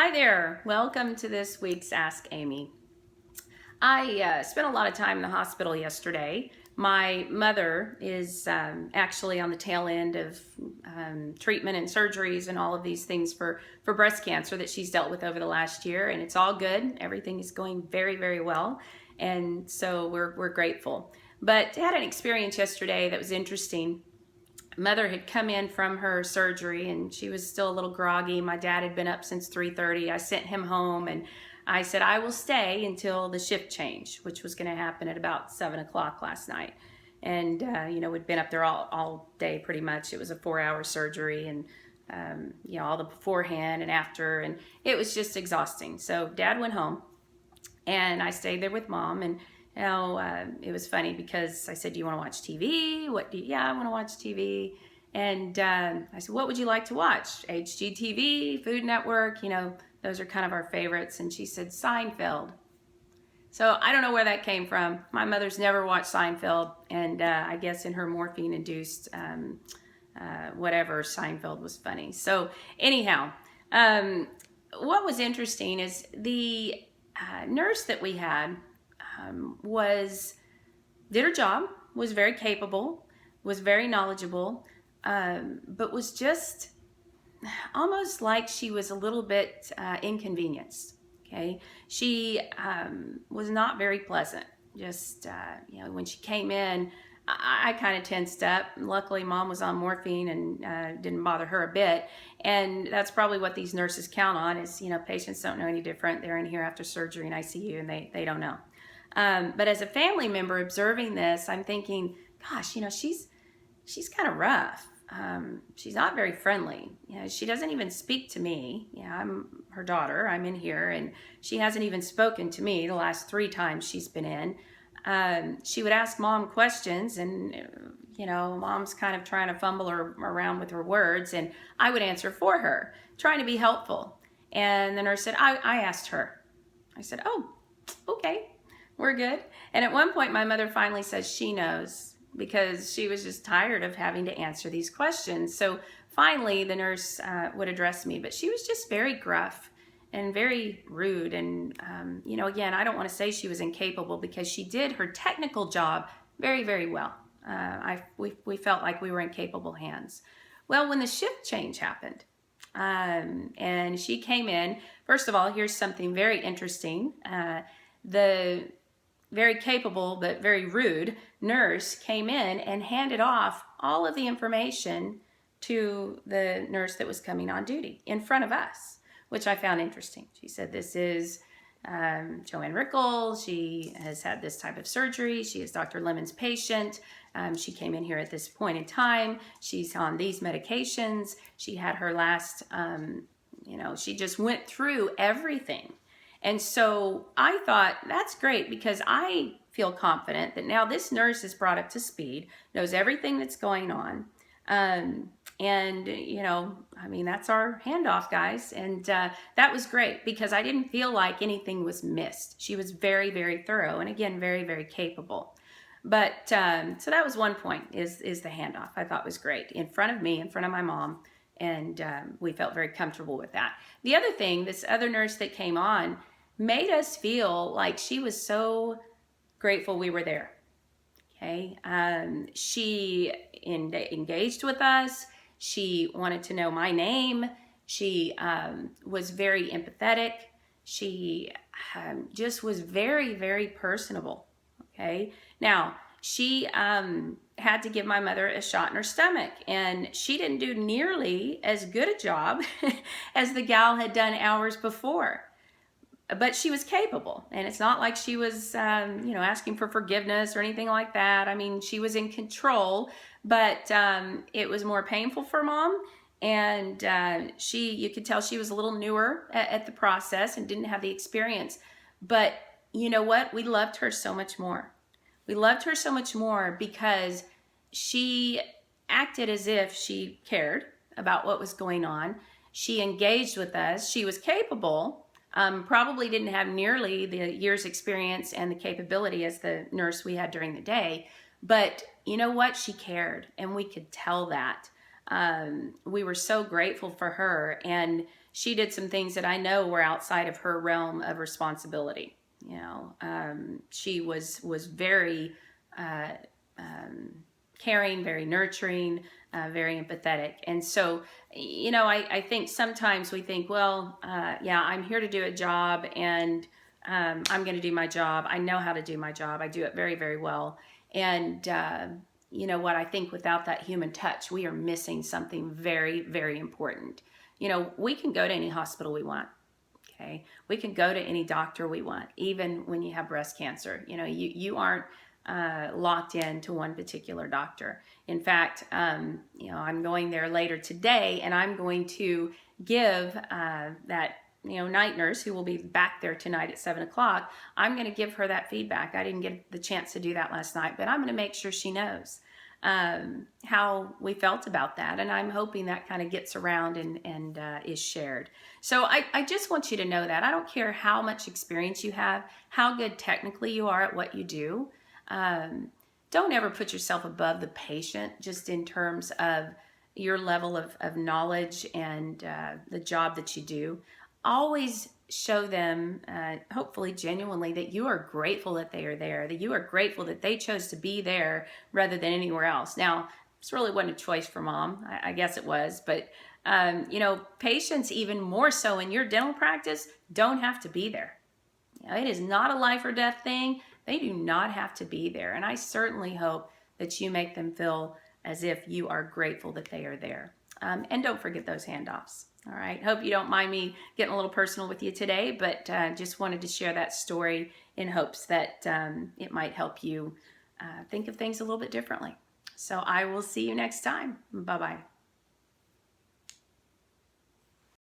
Hi there. Welcome to this week's Ask Amy. I spent a lot of time in the hospital yesterday. My mother is actually on the tail end of treatment and surgeries and all of these things for breast cancer that she's dealt with over the last year, and it's all good. Everything is going very, very well, and so we're grateful. But I had an experience yesterday that was interesting. Mother had come in from her surgery and she was still a little groggy. My dad had been up since 3:30. I sent him home and I said I will stay until the shift change, which was going to happen at about 7 o'clock last night. And we'd been up there all day pretty much. It was a 4-hour surgery, and all the beforehand and after, and it was just exhausting. So Dad went home and I stayed there with Mom. And it was funny because I said, "Do you want to watch TV? Yeah, I want to watch TV." And I said, "What would you like to watch? HGTV, Food Network, those are kind of our favorites." And she said, "Seinfeld." So I don't know where that came from. My mother's never watched Seinfeld, and I guess in her morphine-induced whatever, Seinfeld was funny. So anyhow, what was interesting is the nurse that we had was did her job, was very capable, was very knowledgeable, but was just almost like she was a little bit inconvenienced. Okay, she was not very pleasant. Just when she came in, I kind of tensed up. Luckily, Mom was on morphine and didn't bother her a bit. And that's probably what these nurses count on is, patients don't know any different. They're in here after surgery in ICU and they don't know. But as a family member observing this, I'm thinking, gosh, she's kind of rough. She's not very friendly. She doesn't even speak to me. I'm her daughter. I'm in here, and she hasn't even spoken to me the last 3 times she's been in. She would ask Mom questions, and Mom's kind of trying to fumble her around with her words, and I would answer for her, trying to be helpful. And the nurse said, I asked her. I said, "Oh, okay. We're good." And at one point, my mother finally says she knows because she was just tired of having to answer these questions. So finally, the nurse would address me, but she was just very gruff and very rude. And, again, I don't want to say she was incapable because she did her technical job very, very well. We felt like we were in capable hands. Well, when the shift change happened, and she came in, first of all, here's something very interesting. The very capable but very rude nurse came in and handed off all of the information to the nurse that was coming on duty in front of us, which I found interesting. She said, "This is Joanne Rickles. She has had this type of surgery. She is Dr. Lemon's patient. She came in here at this point in time. She's on these medications. She had her last, she just went through everything." And so I thought, that's great because I feel confident that now this nurse is brought up to speed, knows everything that's going on. That's our handoff, guys. And that was great because I didn't feel like anything was missed. She was very, very thorough and, again, very, very capable. But so that was one point is the handoff. I thought was great in front of me, in front of my mom. And we felt very comfortable with that. The other thing, this other nurse that came on made us feel like she was so grateful we were there. Okay, she engaged with us. She wanted to know my name. She was very empathetic. She just was very, very personable. Okay, now she had to give my mother a shot in her stomach, and she didn't do nearly as good a job as the gal had done hours before. But she was capable, and it's not like she was, asking for forgiveness or anything like that. I mean, she was in control, but it was more painful for Mom, and you could tell she was a little newer at the process and didn't have the experience. But you know what? We loved her so much more. We loved her so much more because she acted as if she cared about what was going on. She engaged with us. She was capable. Probably didn't have nearly the years experience and the capability as the nurse we had during the day, but you know what? She cared, and we could tell that. We were so grateful for her, and she did some things that I know were outside of her realm of responsibility. She was very caring, very nurturing, very empathetic. And so, I think sometimes we think, well, yeah, I'm here to do a job, and I'm going to do my job. I know how to do my job. I do it very, very well. And you know what? I think without that human touch, we are missing something very, very important. We can go to any hospital we want. Okay, we can go to any doctor we want, even when you have breast cancer. You aren't locked in to one particular doctor. In fact, I'm going there later today, and I'm going to give that night nurse who will be back there tonight at 7 o'clock. I'm going to give her that feedback. I didn't get the chance to do that last night, but I'm going to make sure she knows how we felt about that, and I'm hoping that kind of gets around and is shared. So I just want you to know that I don't care how much experience you have, how good technically you are at what you do. Don't ever put yourself above the patient just in terms of your level of knowledge and the job that you do. Always show them, hopefully genuinely, that you are grateful that they are there, that you are grateful that they chose to be there rather than anywhere else. Now, this really wasn't a choice for mom. I guess it was, but patients, even more so in your dental practice, don't have to be there. It is not a life or death thing. They do not have to be there. And I certainly hope that you make them feel as if you are grateful that they are there. And don't forget those handoffs. All right. Hope you don't mind me getting a little personal with you today, but just wanted to share that story in hopes that it might help you think of things a little bit differently. So I will see you next time. Bye-bye.